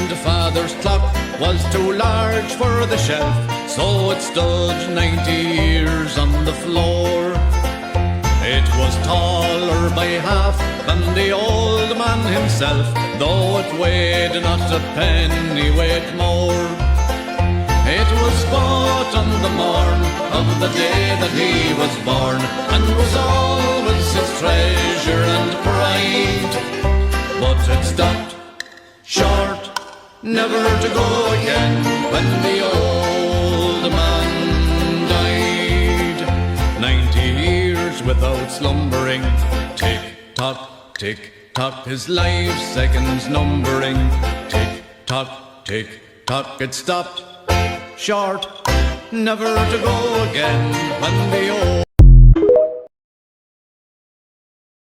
grandfather's clock was too large for the shelf, so it stood 90 years on the floor. It was taller by half than the old man himself, though it weighed not a pennyweight more. It was bought on the morn of the day that he was born, and was always his treasure and pride. But it stopped short, never to go again, when the old man died. 90 years without slumbering, tick tock, tick tock, his life's seconds numbering. Tick tock, tick tock, it stopped short, never to go again, when the old